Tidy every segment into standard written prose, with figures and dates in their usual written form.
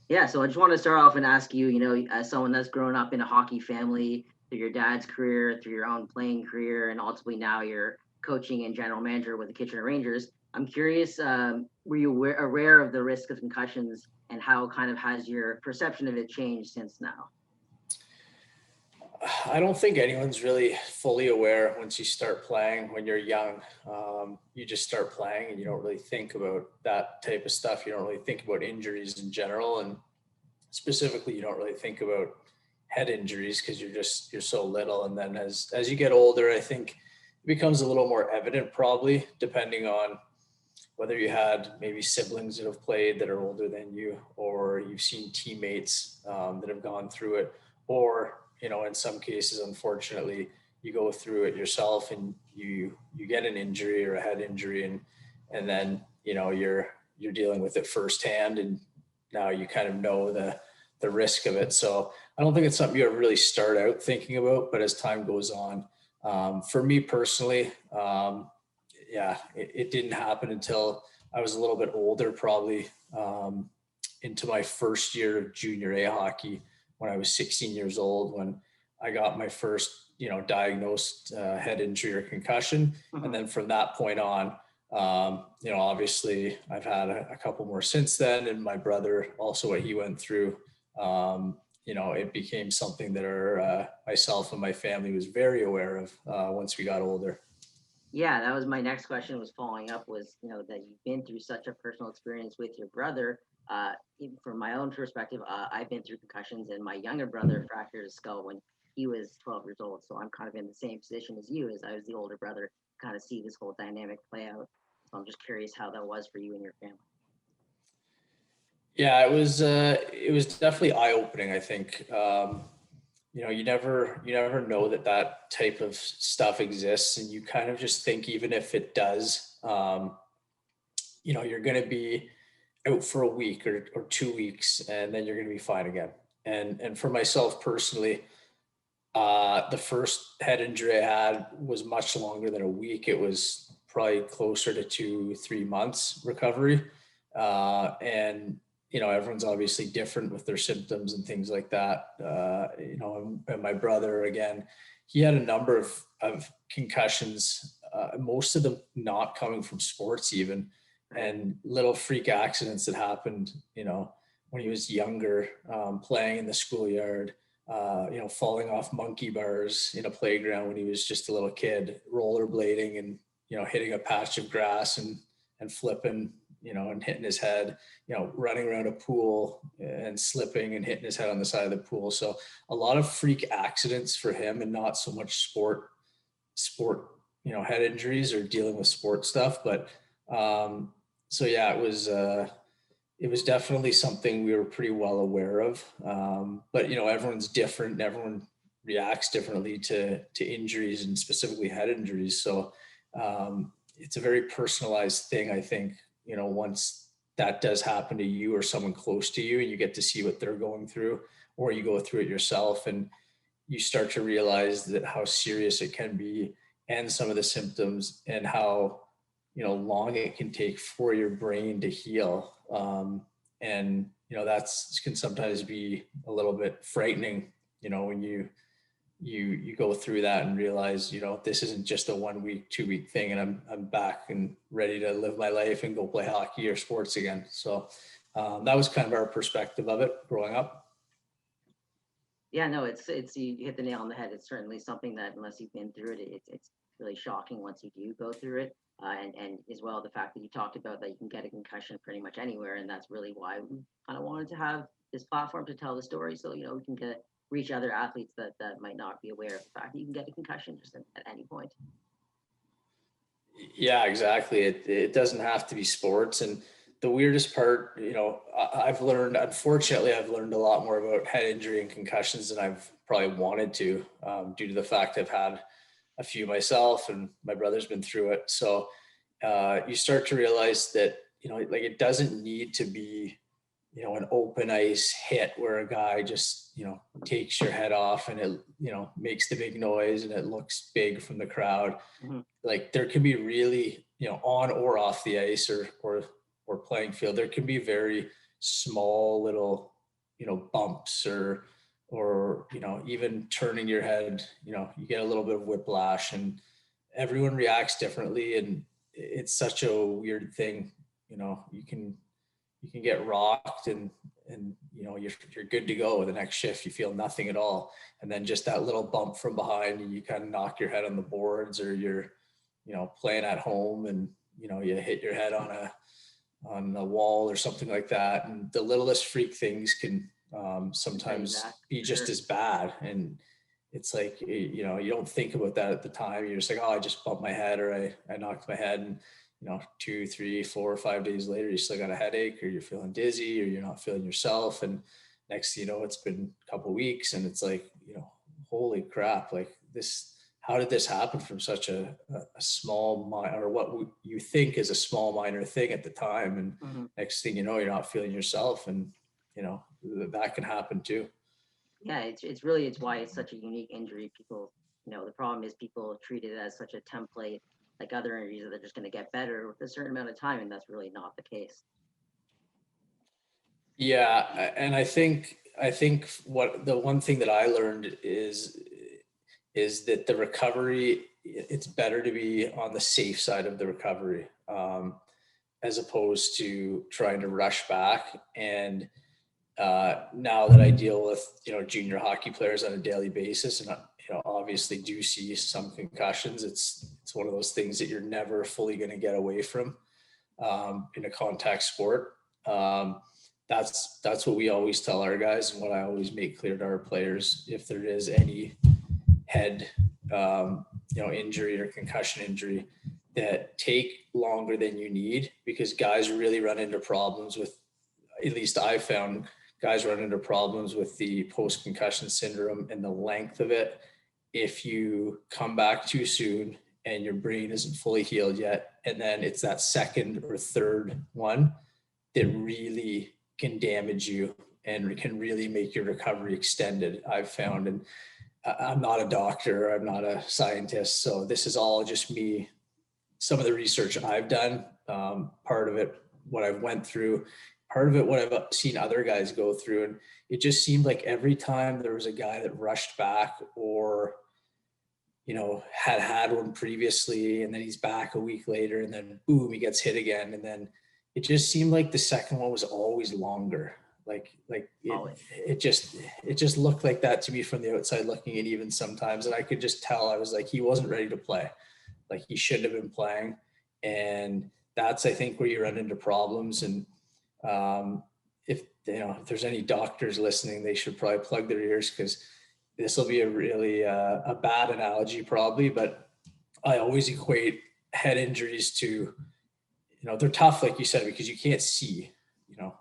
Yeah, so I just want to start off and ask you, as someone that's grown up in a hockey family, through your dad's career, through your own playing career, and ultimately now you're coaching and general manager with the Kitchener Rangers. I'm curious, were you aware of the risk of concussions, and how kind of has your perception of it changed since now? I don't think anyone's really fully aware once you start playing when you're young. You just start playing and you don't really think about that type of stuff. You don't really think about injuries in general. And specifically, you don't really think about head injuries because you're so little. And then as you get older, I think it becomes a little more evident, probably depending on whether you had maybe siblings that have played that are older than you, or you've seen teammates that have gone through it, or in some cases, unfortunately, you go through it yourself and you get an injury or a head injury, and then you're dealing with it firsthand, and now you kind of know the risk of it. So I don't think it's something you ever really start out thinking about, but as time goes on, for me personally, yeah, it didn't happen until I was a little bit older, probably into my first year of junior A hockey when I was 16 years old, when I got my first, diagnosed head injury or concussion. And Mhm. then from that point on, obviously I've had a couple more since then. And my brother, also what he went through, it became something that myself and my family was very aware of once we got older. Yeah, that was my next question. Was following up was, that you've been through such a personal experience with your brother. Even from my own perspective, I've been through concussions, and my younger brother fractured his skull when he was 12 years old. So I'm kind of in the same position as you, as I was the older brother, kind of see this whole dynamic play out. So I'm just curious how that was for you and your family. Yeah, it was definitely eye opening. I think you never know that type of stuff exists, and you kind of just think even if it does, you're going to be out for a week or 2 weeks, and then you're going to be fine again. And for myself personally, the first head injury I had was much longer than a week. It was probably closer to 2, 3 months recovery. And everyone's obviously different with their symptoms and things like that. And my brother, again, he had a number of concussions, most of them not coming from sports even, Right. and little freak accidents that happened, when he was younger, playing in the schoolyard, falling off monkey bars in a playground when he was just a little kid, rollerblading and, hitting a patch of grass and flipping, and hitting his head, running around a pool and slipping and hitting his head on the side of the pool. So a lot of freak accidents for him, and not so much sport, head injuries or dealing with sport stuff. But so yeah, it was definitely something we were pretty well aware of. But everyone's different, and everyone reacts differently to injuries, and specifically head injuries. So it's a very personalized thing, I think. Once that does happen to you or someone close to you, and you get to see what they're going through, or you go through it yourself, and you start to realize that how serious it can be, and some of the symptoms, and how long it can take for your brain to heal. And that's can sometimes be a little bit frightening, when you go through that and realize, this isn't just a 1 week, 2 week thing, and I'm back and ready to live my life and go play hockey or sports again. So that was kind of our perspective of it growing up. Yeah, no, it's you hit the nail on the head. It's certainly something that unless you've been through it, it's really shocking once you do go through it. And as well, the fact that you talked about that you can get a concussion pretty much anywhere, and that's really why we kind of wanted to have this platform to tell the story, so we can reach other athletes that might not be aware of the fact that you can get a concussion just at any point. Yeah, exactly. It doesn't have to be sports. And the weirdest part, I've learned, unfortunately, I've learned a lot more about head injury and concussions than I've probably wanted to, due to the fact I've had a few myself, and my brother's been through it. So you start to realize that, like, it doesn't need to be, an open ice hit where a guy just, takes your head off, and it, makes the big noise and it looks big from the crowd. Mhm. Like, there can be really, on or off the ice, or playing field, there can be very small little bumps or, even turning your head, you get a little bit of whiplash, and everyone reacts differently. And it's such a weird thing. You can get rocked and you're good to go. The next shift, you feel nothing at all. And then just that little bump from behind, and you kind of knock your head on the boards, or you're, playing at home, and, you hit your head on a wall or something like that. And the littlest freak things can sometimes be just as bad. And it's like, you don't think about that at the time. You're just like, oh, I just bumped my head, or I knocked my head. And 2, 3, 4, or 5 days later, you still got a headache, or you're feeling dizzy, or you're not feeling yourself. And next thing you know, it's been a couple of weeks, and it's like, holy crap, like this, how did this happen from such a small or what you think is a small minor thing at the time? And next thing you know, you're not feeling yourself, and that can happen too. Yeah, it's why it's such a unique injury. People, the problem is people treat it as such a template, like other injuries, that they're just going to get better with a certain amount of time, and that's really not the case. Yeah, and I think what the one thing that I learned is that the recovery, it's better to be on the safe side of the recovery, as opposed to trying to rush back. And now that I deal with junior hockey players on a daily basis, and obviously do see some concussions, it's one of those things that you're never fully going to get away from in a contact sport. That's what we always tell our guys, and what I always make clear to our players: if there is any head injury or concussion injury, that take longer than you need, because guys really run into problems with, at least I found, guys run into problems with the post-concussion syndrome and the length of it. If you come back too soon and your brain isn't fully healed yet, and then it's that second or third one that really can damage you and can really make your recovery extended, I've found. And I'm not a doctor, I'm not a scientist, so this is all just me, some of the research I've done, part of it what I've went through, part of it what I've seen other guys go through. And it just seemed like every time there was a guy that rushed back, or had one previously, and then he's back a week later, and then boom, he gets hit again. And then it just seemed like the second one was always longer. It just looked like that to me from the outside looking in, even sometimes. And I could just tell, I was like, he wasn't ready to play. Like, he shouldn't have been playing. And that's, I think, where you run into problems. And if there's any doctors listening, they should probably plug their ears, because this will be a really a bad analogy probably, but I always equate head injuries to, they're tough, like you said, because you can't see,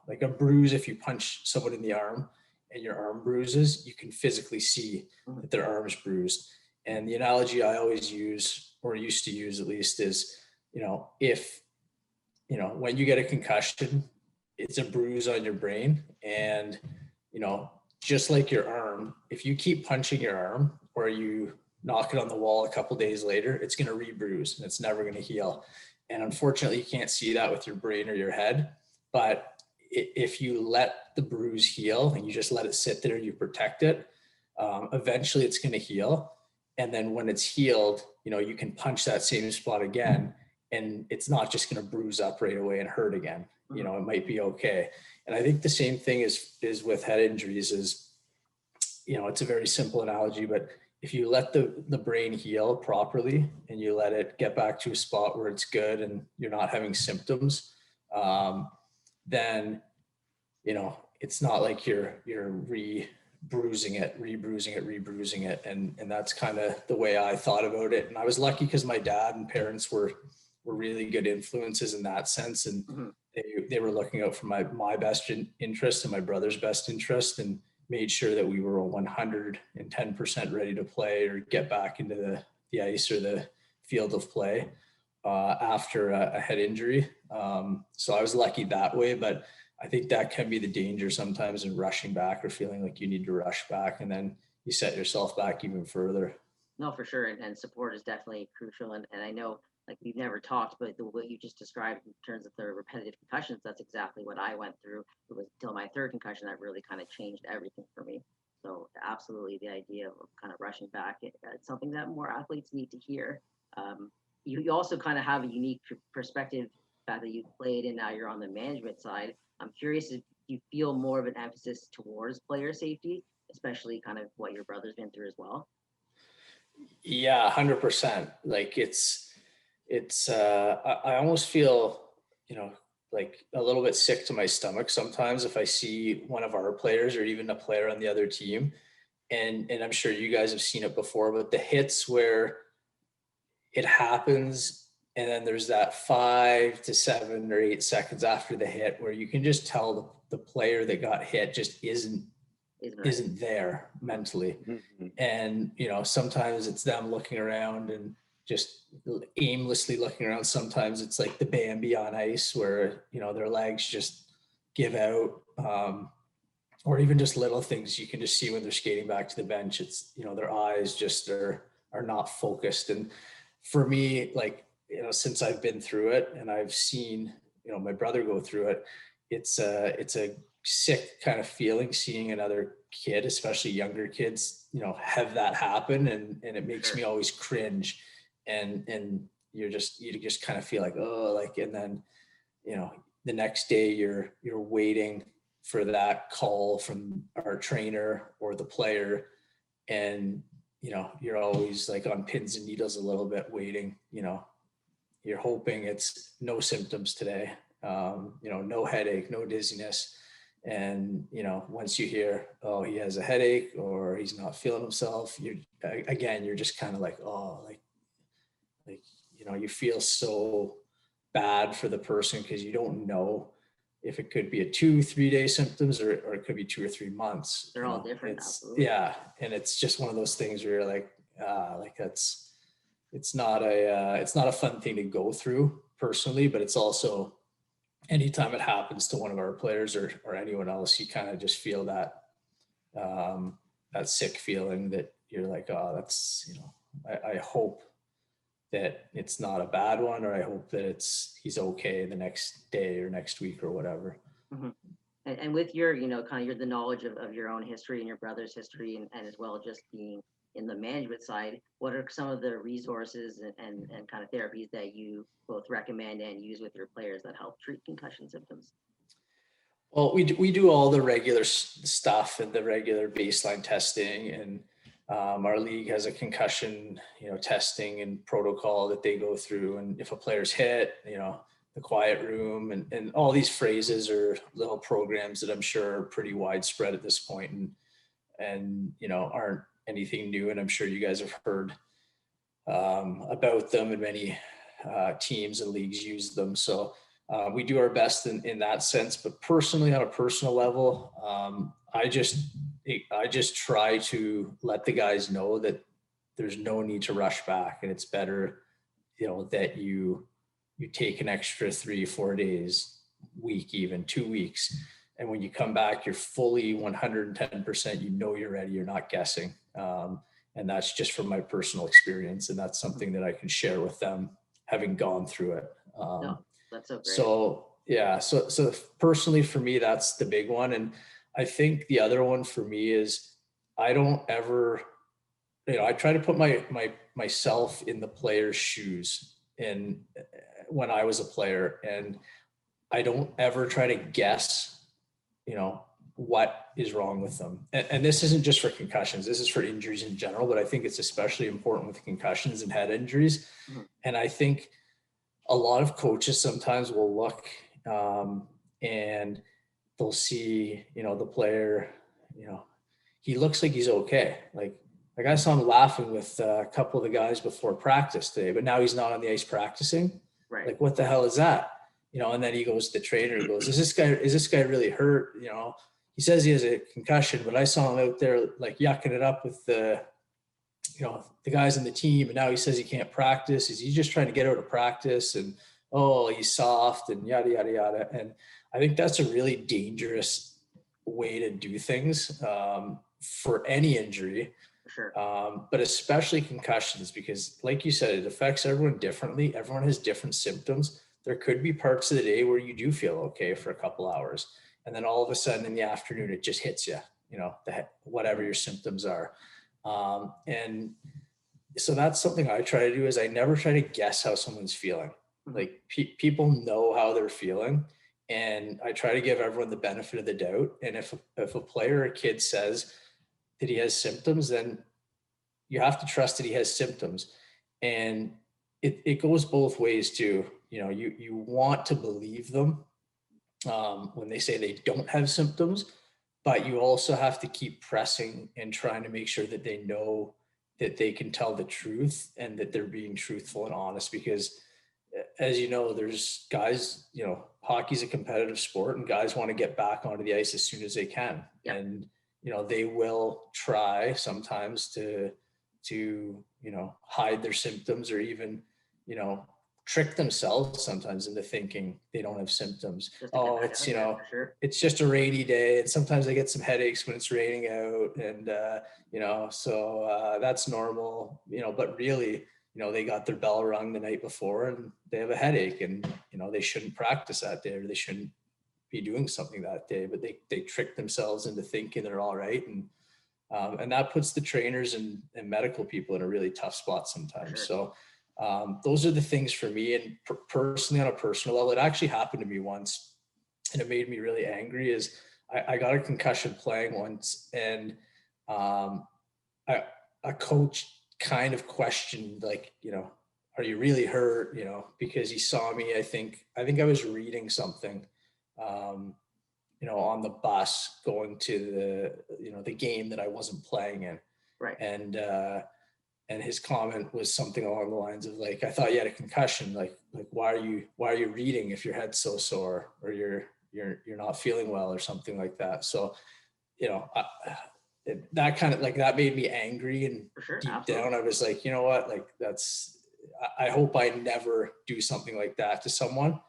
like a bruise. If you punch someone in the arm and your arm bruises, you can physically see that their arm is bruised. And the analogy I always use, or used to use at least, is, if, when you get a concussion, it's a bruise on your brain. And, just like your arm, if you keep punching your arm, or you knock it on the wall a couple days later, it's going to rebruise and it's never going to heal. And unfortunately, you can't see that with your brain or your head. But if you let the bruise heal and you just let it sit there, you protect it, eventually it's going to heal. And then when it's healed, you can punch that same spot again, and it's not just going to bruise up right away and hurt again. It might be okay. And I think the same thing is with head injuries. Is, it's a very simple analogy, but if you let the brain heal properly, and you let it get back to a spot where it's good and you're not having symptoms, then, it's not like you're bruising it. And that's kind of the way I thought about it. And I was lucky because my dad and parents were really good influences in that sense. And they were looking out for my best interest and my brother's best interest, and made sure that we were 110% ready to play or get back into the ice or the field of play after a head injury. So I was lucky that way, but I think that can be the danger sometimes in rushing back, or feeling like you need to rush back, and then you set yourself back even further. No, for sure. And support is definitely crucial. And I know like we've never talked, but what you just described in terms of the repetitive concussions, that's exactly what I went through. It was until my third concussion that really kind of changed everything for me. So absolutely, the idea of kind of rushing back, it's something that more athletes need to hear. You also kind of have a unique perspective that you played, and now you're on the management side. I'm curious if you feel more of an emphasis towards player safety, especially kind of what your brother's been through as well. Yeah, 100%. Like I almost feel, like a little bit sick to my stomach sometimes if I see one of our players or even a player on the other team. And I'm sure you guys have seen it before, but the hits where it happens and then there's that 5 to 7 or 8 seconds after the hit where you can just tell the player that got hit just isn't there mentally. Mm-hmm. And sometimes it's them looking around and just aimlessly looking around. Sometimes it's like the Bambi on ice where their legs just give out, or even just little things you can just see when they're skating back to the bench. It's their eyes just are not focused. And for me, like since I've been through it and I've seen my brother go through it, it's a sick kind of feeling seeing another kid, especially younger kids, have that happen. And it makes me always cringe. And you just kind of feel like, oh, like, and then, the next day you're waiting for that call from our trainer or the player. And, you're always like on pins and needles a little bit waiting, you're hoping it's no symptoms today. No headache, no dizziness. And, once you hear, oh, he has a headache or he's not feeling himself, you're just kind of like, oh, like, you feel so bad for the person because you don't know if it could be a 2-3 day symptoms or it could be 2 or 3 months. They're all different. Yeah. And it's just one of those things where you're like, it's not a fun thing to go through personally, but it's also anytime it happens to one of our players or anyone else, you kind of just feel that sick feeling that you're like, oh, that's, I hope that it's not a bad one, or I hope that he's okay the next day or next week or whatever. Mm-hmm. And with your, kind of the knowledge of your own history and your brother's history and as well just being in the management side, what are some of the resources and kind of therapies that you both recommend and use with your players that help treat concussion symptoms? Well, we do all the regular stuff and the regular baseline testing, and our league has a concussion, testing and protocol that they go through. And if a player's hit, the quiet room and all these phrases or little programs that I'm sure are pretty widespread at this point and aren't anything new. And I'm sure you guys have heard about them, and many teams and leagues use them. So we do our best in that sense. But personally, on a personal level, I just try to let the guys know that there's no need to rush back, and it's better, that you take an extra 3-4 days, week, even 2 weeks. And when you come back, you're fully 110%, you're ready, you're not guessing. And that's just from my personal experience. And that's something that I can share with them having gone through it. No, that's so great. So yeah, so personally for me, that's the big one. And I think the other one for me is I don't ever, I try to put myself in the player's shoes and when I was a player, and I don't ever try to guess, what is wrong with them. And this isn't just for concussions, this is for injuries in general, but I think it's especially important with concussions and head injuries. Mm-hmm. And I think a lot of coaches sometimes will look and they'll see, the player, he looks like he's okay. Like I saw him laughing with a couple of the guys before practice today, but now he's not on the ice practicing. Right. Like, what the hell is that? And then he goes to the trainer and goes, is this guy really hurt? He says he has a concussion, but I saw him out there like yucking it up with the guys on the team. And now he says he can't practice. Is he just trying to get out of practice? And, oh, he's soft and yada, yada, yada. And I think that's a really dangerous way to do things for any injury. For sure. But especially concussions, because like you said, it affects everyone differently. Everyone has different symptoms. There could be parts of the day where you do feel okay for a couple hours, and then all of a sudden in the afternoon, it just hits you, whatever your symptoms are. And so that's something I try to do is I never try to guess how someone's feeling. Like people know how they're feeling, and I try to give everyone the benefit of the doubt. And if a player or kid says that he has symptoms, then you have to trust that he has symptoms. And it goes both ways too. You want to believe them when they say they don't have symptoms, but you also have to keep pressing and trying to make sure that they know that they can tell the truth and that they're being truthful and honest. Because as you know, there's guys, hockey's a competitive sport, and guys want to get back onto the ice as soon as they can. Yep. And they will try sometimes to hide their symptoms, or even trick themselves sometimes into thinking they don't have symptoms. Oh, it's sure. It's just a rainy day, and sometimes I get some headaches when it's raining out, and so that's normal. But really, they got their bell rung the night before and they have a headache, and they shouldn't practice that day, or they shouldn't be doing something that day, but they trick themselves into thinking they're all right. And that puts the trainers and medical people in a really tough spot sometimes. Sure. So those are the things for me. And personally, on a personal level, it actually happened to me once, and it made me really angry. Is I got a concussion playing once, and a coach kind of questioned, like, are you really hurt? Because he saw me. I think I was reading something, on the bus going to the game that I wasn't playing in. Right. And his comment was something along the lines of, like, I thought you had a concussion. Like why are you reading if your head's so sore, or you're not feeling well, or something like that. So, that kind of, like, that made me angry. And sure, deep absolutely. down, I was like, you know what, like, I hope I never do something like that to someone.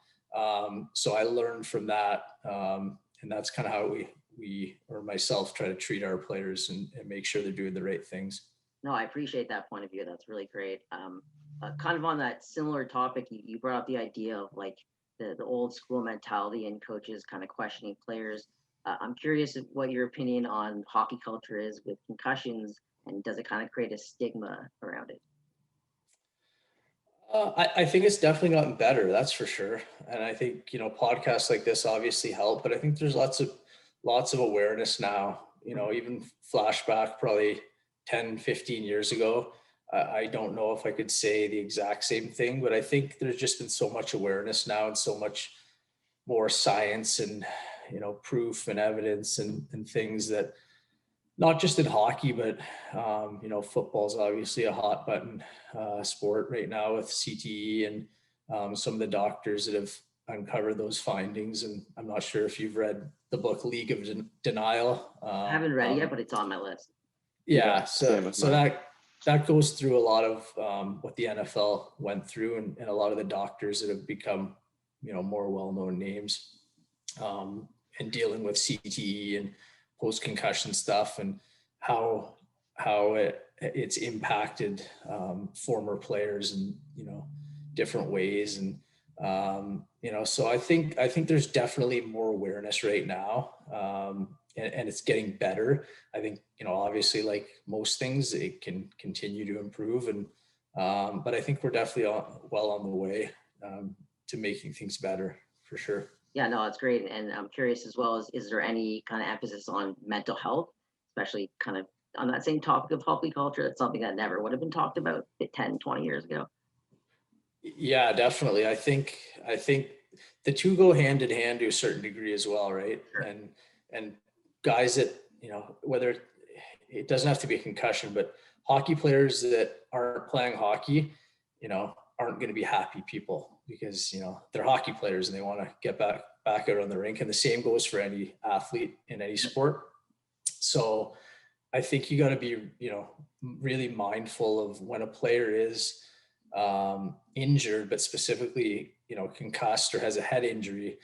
So I learned from that. And that's kind of how we or myself try to treat our players, and make sure they're doing the right things. No, I appreciate that point of view. That's really great. Kind of on that similar topic, you brought up the idea of, like, the old school mentality and coaches kind of questioning players. I'm curious what your opinion on hockey culture is with concussions, and does it kind of create a stigma around it? I think it's definitely gotten better. That's for sure. And I think, podcasts like this obviously help, but I think there's lots of awareness now. Even flashback probably 10, 15 years ago. I don't know if I could say the exact same thing, but I think there's just been so much awareness now, and so much more science and, proof and evidence and things, that not just in hockey, but football is obviously a hot button sport right now with CTE, and some of the doctors that have uncovered those findings. And I'm not sure if you've read the book League of Denial. I haven't read it yet, but it's on my list. Yeah, so that goes through a lot of what the NFL went through, and a lot of the doctors that have become more well-known names, and dealing with CTE and post-concussion stuff, and how it's impacted former players in different ways. And so I think there's definitely more awareness right now, and it's getting better. I think obviously, like most things, it can continue to improve, and but I think we're definitely well on the way to making things better, for sure. Yeah, no, that's great. And I'm curious as well, is there any kind of emphasis on mental health, especially kind of on that same topic of hockey culture? That's something that never would have been talked about 10, 20 years ago. Yeah, definitely. I think the two go hand in hand to a certain degree as well, right? Sure. And guys that, whether it doesn't have to be a concussion, but hockey players that aren't playing hockey, aren't going to be happy people, because they're hockey players and they want to get back out on the rink. And the same goes for any athlete in any sport. So I think you got to be really mindful of when a player is injured, but specifically concussed or has a head injury.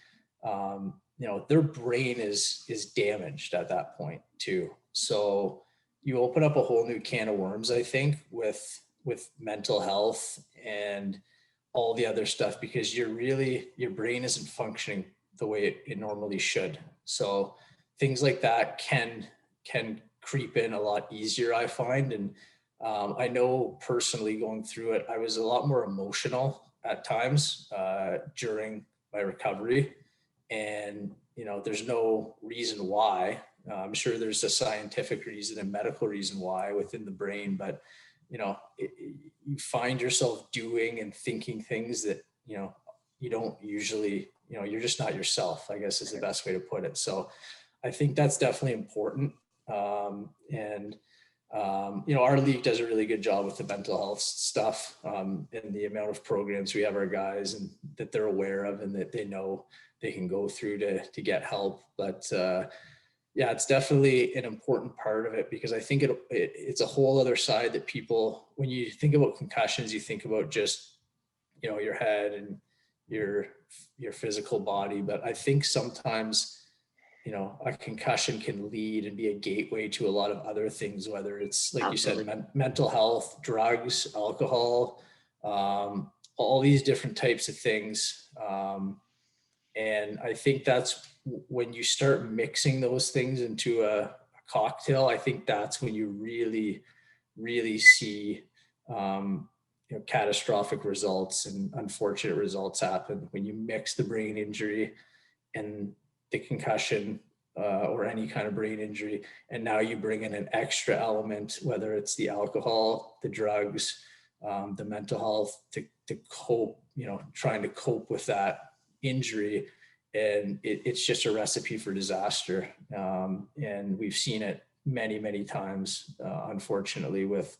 Their brain is damaged at that point too. So you open up a whole new can of worms, I think, with mental health and all the other stuff, because your brain isn't functioning the way it normally should. So things like that can creep in a lot easier, I find. And I know personally going through it, I was a lot more emotional at times during my recovery. And, there's no reason why. I'm sure there's a scientific reason and medical reason why within the brain, but, you find yourself doing and thinking things that, you don't usually, you're just not yourself, I guess is the best way to put it. So I think that's definitely important. Our league does a really good job with the mental health stuff, and the amount of programs we have our guys and that they're aware of and that they know they can go through to get help. But yeah, it's definitely an important part of it, because I think it's a whole other side that people, when you think about concussions, you think about just, your head and your physical body. But I think sometimes, a concussion can lead and be a gateway to a lot of other things, whether it's, like Absolutely. you said, mental health, drugs, alcohol, all these different types of things. And I think that's when you start mixing those things into a cocktail, I think that's when you really, really see, catastrophic results and unfortunate results happen when you mix the brain injury and the concussion, or any kind of brain injury. And now you bring in an extra element, whether it's the alcohol, the drugs, the mental health to cope, trying to cope with that injury. And it's just a recipe for disaster. And we've seen it many, many times, unfortunately, with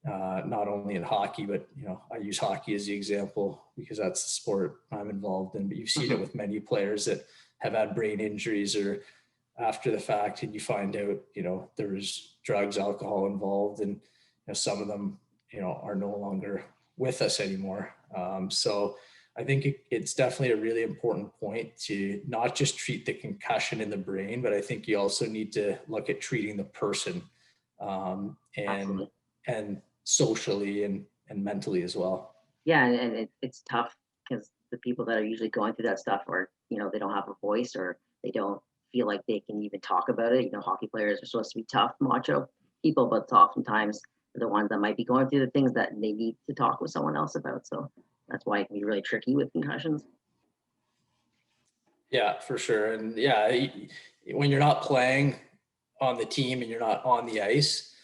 not only in hockey, but, I use hockey as the example because that's the sport I'm involved in, but you've seen it with many players that have had brain injuries or after the fact, and you find out, there's drugs, alcohol involved, and some of them, are no longer with us anymore. So I think it's definitely a really important point to not just treat the concussion in the brain, but I think you also need to look at treating the person, and Absolutely. socially and mentally as well. Yeah, and it's tough because the people that are usually going through that stuff are, they don't have a voice, or they don't feel like they can even talk about it. Hockey players are supposed to be tough, macho people, but oftentimes they're the ones that might be going through the things that they need to talk with someone else about. So that's why it can be really tricky with concussions. Yeah, for sure. And yeah, when you're not playing on the team and you're not on the ice,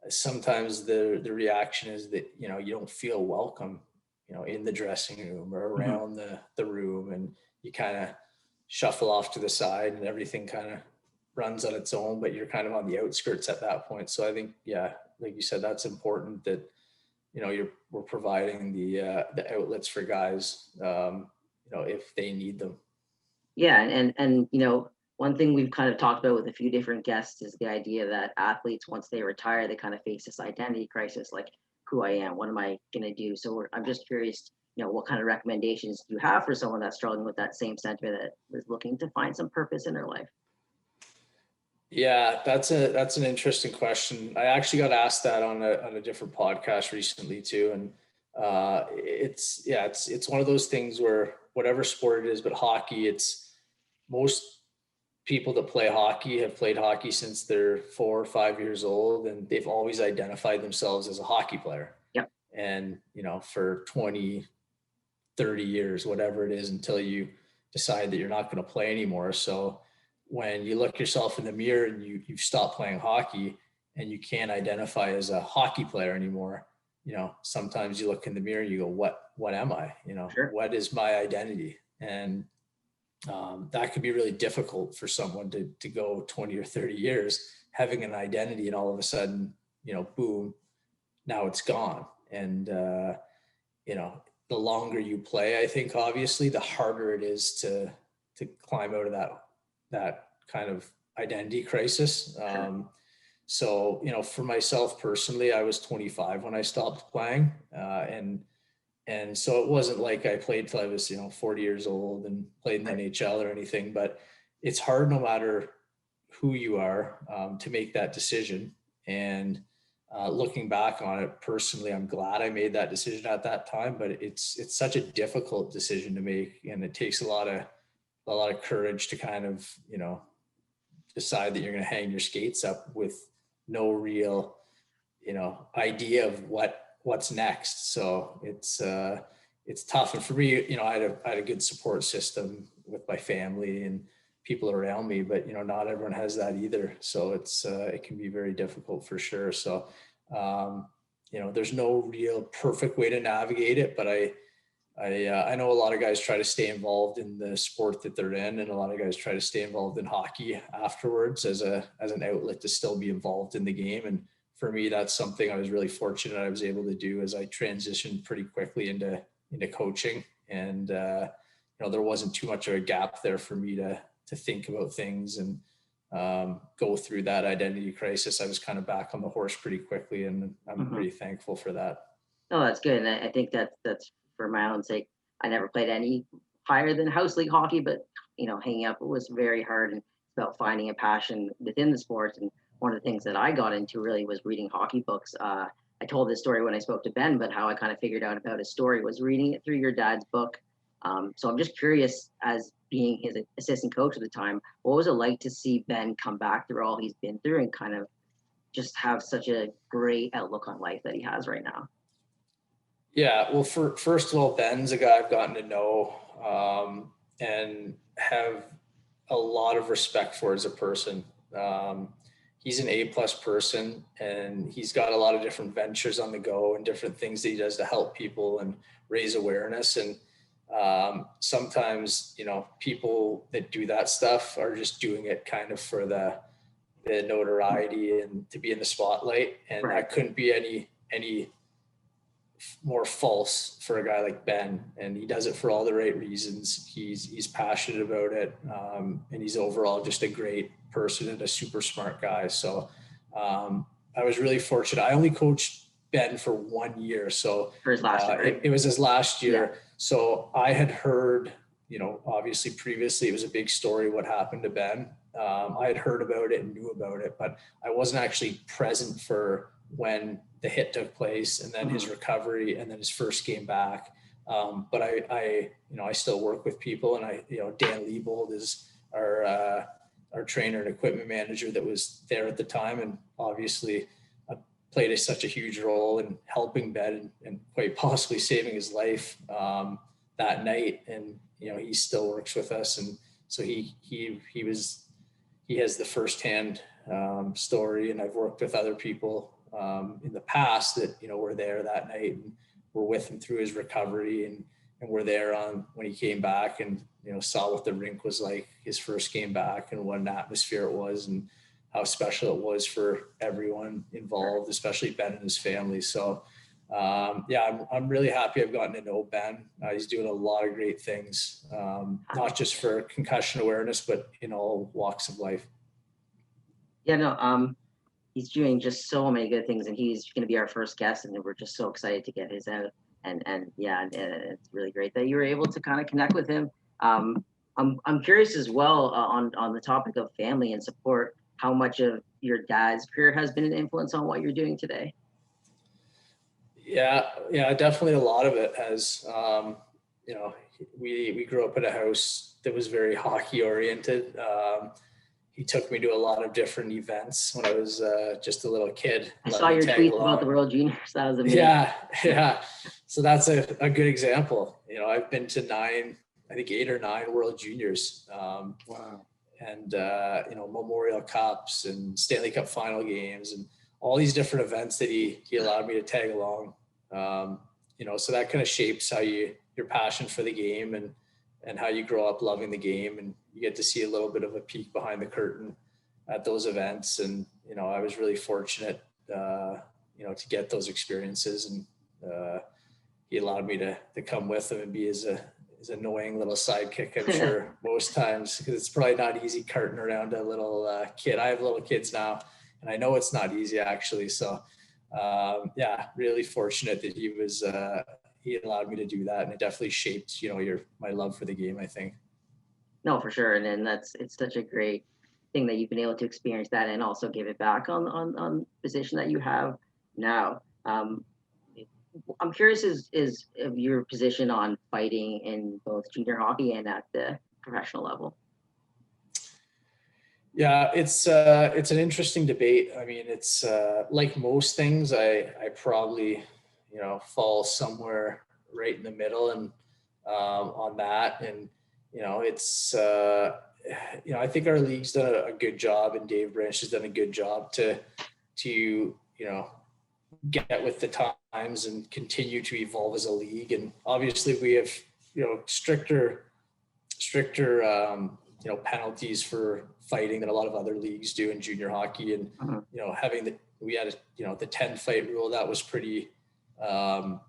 sometimes the reaction is that, you don't feel welcome, in the dressing room or Hmm. around the room, and you kind of shuffle off to the side and everything kind of runs on its own, but you're kind of on the outskirts at that point. So I think, yeah, like you said, that's important that, we're providing the outlets for guys, if they need them. Yeah, and one thing we've kind of talked about with a few different guests is the idea that athletes, once they retire, they kind of face this identity crisis, like who I am, what am I going to do? So I'm just curious, what kind of recommendations do you have for someone that's struggling with that same sentiment, that is looking to find some purpose in their life? Yeah, that's an interesting question. I actually got asked that on a different podcast recently too, and it's one of those things where whatever sport it is, but hockey, it's most people that play hockey have played hockey since they're 4 or 5 years old, and they've always identified themselves as a hockey player. Yep. And for 20, 30 years, whatever it is, until you decide that you're not going to play anymore. So when you look yourself in the mirror and you've stopped playing hockey and you can't identify as a hockey player anymore, sometimes you look in the mirror and you go, what am I? Sure. What is my identity? And that could be really difficult for someone to go 20 or 30 years having an identity, and all of a sudden, boom, now it's gone. And you know, the longer you play, I think obviously the harder it is to climb out of that kind of identity crisis. Sure. So for myself personally, I was 25 when I stopped playing, and so it wasn't like I played till I was 40 years old and played in the Right. NHL or anything. But it's hard, no matter who you are, to make that decision. And looking back on it personally, I'm glad I made that decision at that time, but it's such a difficult decision to make, and it takes a lot of courage to kind of, decide that you're going to hang your skates up with no real, idea of what's next. So it's tough. And for me, I had a good support system with my family and people around me, but not everyone has that either. So it can be very difficult for sure. So there's no real perfect way to navigate it, but I know a lot of guys try to stay involved in the sport that they're in, and a lot of guys try to stay involved in hockey afterwards as an outlet to still be involved in the game. And for me, that's something I was really fortunate I was able to do as I transitioned pretty quickly into coaching. And there wasn't too much of a gap there for me to think about things and go through that identity crisis. I was kind of back on the horse pretty quickly, and I'm pretty thankful for that. No, that's good. And I think that's for my own sake. I never played any higher than house league hockey, but hanging up was very hard, and it's about finding a passion within the sport. And one of the things that I got into really was reading hockey books. I told this story when I spoke to Ben, but how I kind of figured out about his story was reading it through your dad's book. So I'm just curious, as being his assistant coach at the time, what was it like to see Ben come back through all he's been through and kind of just have such a great outlook on life that he has right now? Yeah, well, first of all, Ben's a guy I've gotten to know and have a lot of respect for as a person. He's an A-plus person, and he's got a lot of different ventures on the go and different things that he does to help people and raise awareness. And sometimes, people that do that stuff are just doing it kind of for the notoriety and to be in the spotlight. And Right. that couldn't be any more false for a guy like Ben. And he does it for all the right reasons. He's passionate about it. And he's overall just a great person and a super smart guy. So I was really fortunate. I only coached Ben for 1 year. So For his last year, right? it was his last year. Yeah. So I had heard, obviously previously it was a big story what happened to Ben. I had heard about it and knew about it, but I wasn't actually present for when the hit took place, and then his recovery, and then his first game back. But I still work with people, and Dan Liebold is our trainer and equipment manager that was there at the time, and obviously played such a huge role in helping Ben and quite possibly saving his life that night. And he still works with us, and so he has the firsthand story. And I've worked with other people in the past that were there that night and were with him through his recovery, and were there on when he came back, and saw what the rink was like his first game back, and what an atmosphere it was, and how special it was for everyone involved, especially Ben and his family. So I'm really happy I've gotten to know Ben. He's doing a lot of great things, not just for concussion awareness, but in all walks of life. Yeah, no, he's doing just so many good things, and he's going to be our first guest, and we're just so excited to get his out. And it's really great that you were able to kind of connect with him. I'm curious as well on the topic of family and support, how much of your dad's career has been an influence on what you're doing today. Yeah, definitely a lot of it has. We grew up in a house that was very hockey oriented. He took me to a lot of different events when I was just a little kid. I saw your tweets about the World Juniors. That was amazing. Yeah. So that's a good example. I've been to 8 or 9 World Juniors. Wow. And, Memorial Cups and Stanley Cup final games and all these different events that he allowed me to tag along. So that kind of shapes how your passion for the game and how you grow up loving the game, and you get to see a little bit of a peek behind the curtain at those events. And, I was really fortunate, to get those experiences, and he allowed me to come with him and be his annoying little sidekick, I'm sure, most times, because it's probably not easy carting around a little kid. I have little kids now, and I know it's not easy actually. So really fortunate that he allowed me to do that, and it definitely shaped, my love for the game, I think. No, for sure. And then it's such a great thing that you've been able to experience that and also give it back on the position that you have now. I'm curious is of your position on fighting in both junior hockey and at the professional level. Yeah, it's an interesting debate. I mean, it's like most things, I probably, fall somewhere right in the middle and on that. And, it's, I think our league's done a good job, and Dave Branch has done a good job to, get with the times and continue to evolve as a league. And obviously we have, stricter, penalties for fighting than a lot of other leagues do in junior hockey. And, we had, the 10 fight rule that was pretty, well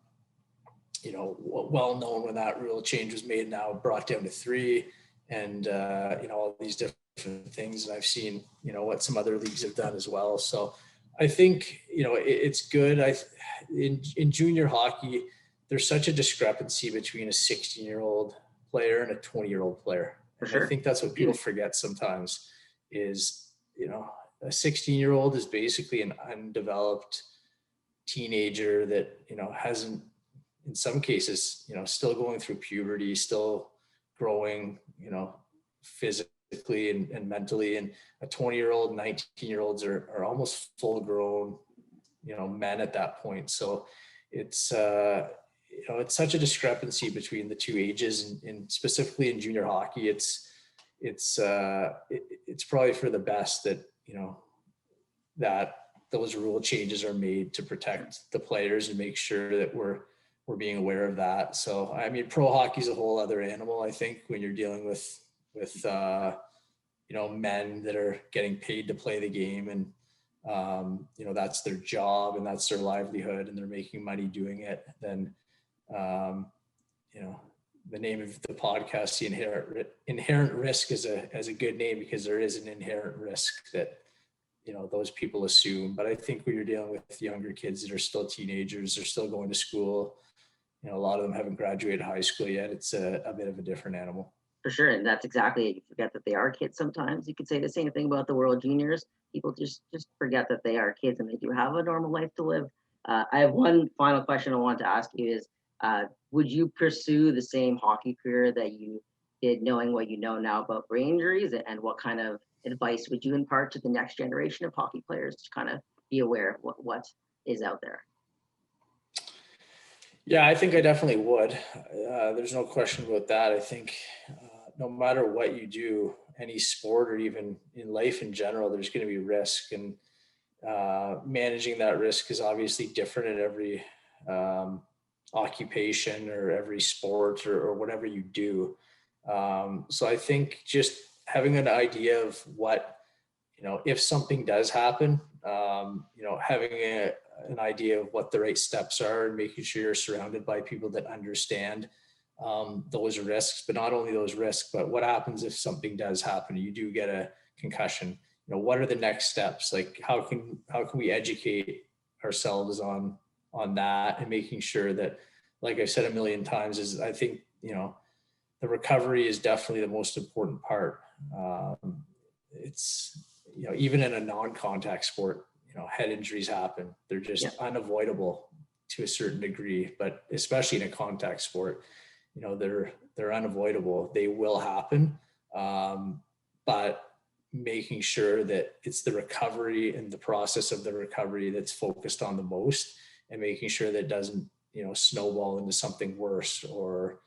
known when that rule change was made, now brought down to 3, and, all these different things. And I've seen, what some other leagues have done as well. So I think, it's good. In junior hockey, there's such a discrepancy between a 16-year-old player and a 20-year-old player. For And sure. I think that's what people forget sometimes is, a 16-year-old is basically an undeveloped teenager that, hasn't, in some cases, still going through puberty, still growing, physically and mentally. And a 20-year-old, 19-year-olds are almost full grown, men at that point. So it's, it's such a discrepancy between the two ages, and specifically in junior hockey, it's probably for the best that, that those rule changes are made to protect the players and make sure that we're being aware of that. So, I mean, pro hockey is a whole other animal, I think, when you're dealing with men that are getting paid to play the game, and, that's their job and that's their livelihood, and they're making money doing it. Then, the name of the podcast, the inherent risk, is a good name, because there is an inherent risk that, those people assume. But I think when you're dealing with younger kids that are still teenagers, they're still going to school, a lot of them haven't graduated high school yet. It's a bit of a different animal. For sure, and that's exactly it. You forget that they are kids sometimes. You could say the same thing about the World Juniors. People just forget that they are kids and they do have a normal life to live. I have one final question I want to ask you is, would you pursue the same hockey career that you did, knowing what you know now about brain injuries, and what kind of advice would you impart to the next generation of hockey players to kind of be aware of what is out there? Yeah, I think I definitely would. There's no question about that. I think no matter what you do, any sport or even in life in general, there's going to be risk, and managing that risk is obviously different in every occupation or every sport or whatever you do. So I think just having an idea of what, if something does happen, having an idea of what the right steps are, and making sure you're surrounded by people that understand those risks, but not only those risks, but what happens if something does happen, you do get a concussion, what are the next steps? Like, how can we educate ourselves on that, and making sure that, like I've said a million times, is I think, the recovery is definitely the most important part. It's, even in a non-contact sport, head injuries happen. They're just unavoidable to a certain degree, but especially in a contact sport, they're unavoidable. They will happen. But making sure that it's the recovery and the process of the recovery that's focused on the most, and making sure that it doesn't, snowball into something worse, or,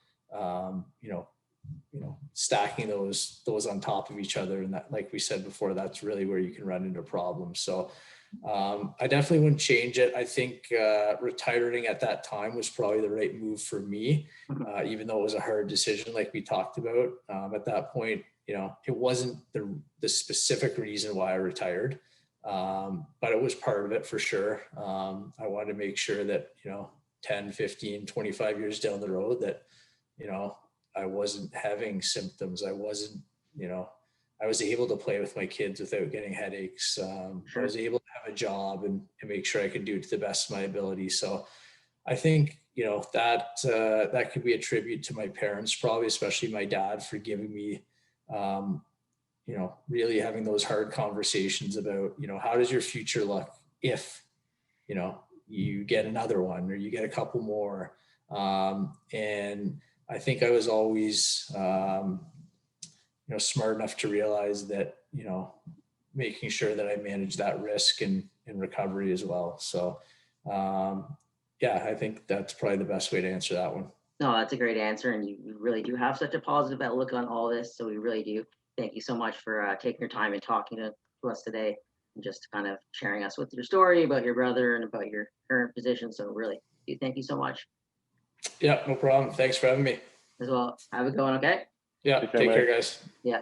stacking those on top of each other. And that, like we said before, that's really where you can run into problems. So I definitely wouldn't change it. I think retiring at that time was probably the right move for me, even though it was a hard decision, like we talked about. At that point, it wasn't the specific reason why I retired, but it was part of it for sure. I wanted to make sure that, 10, 15, 25 years down the road that, I wasn't having symptoms. I wasn't, I was able to play with my kids without getting headaches. I was able to have a job and make sure I could do it to the best of my ability. So I think, that could be a tribute to my parents, probably, especially my dad, for giving me you know, really having those hard conversations about, you know, how does your future look if, you know, you get another one or you get a couple more. And I think I was always, you know, smart enough to realize that, you know, making sure that I manage that risk and recovery as well. So, yeah, I think that's probably the best way to answer that one. No, that's a great answer, and you really do have such a positive outlook on all this. So we really do thank you so much for taking your time and talking to us today, and just kind of sharing us with your story about your brother and about your current position. So really, do thank you so much Yeah, no problem. Thanks for having me. as well. Have a good one, okay? Yeah, Take care, take care, Mike. guys. Yeah.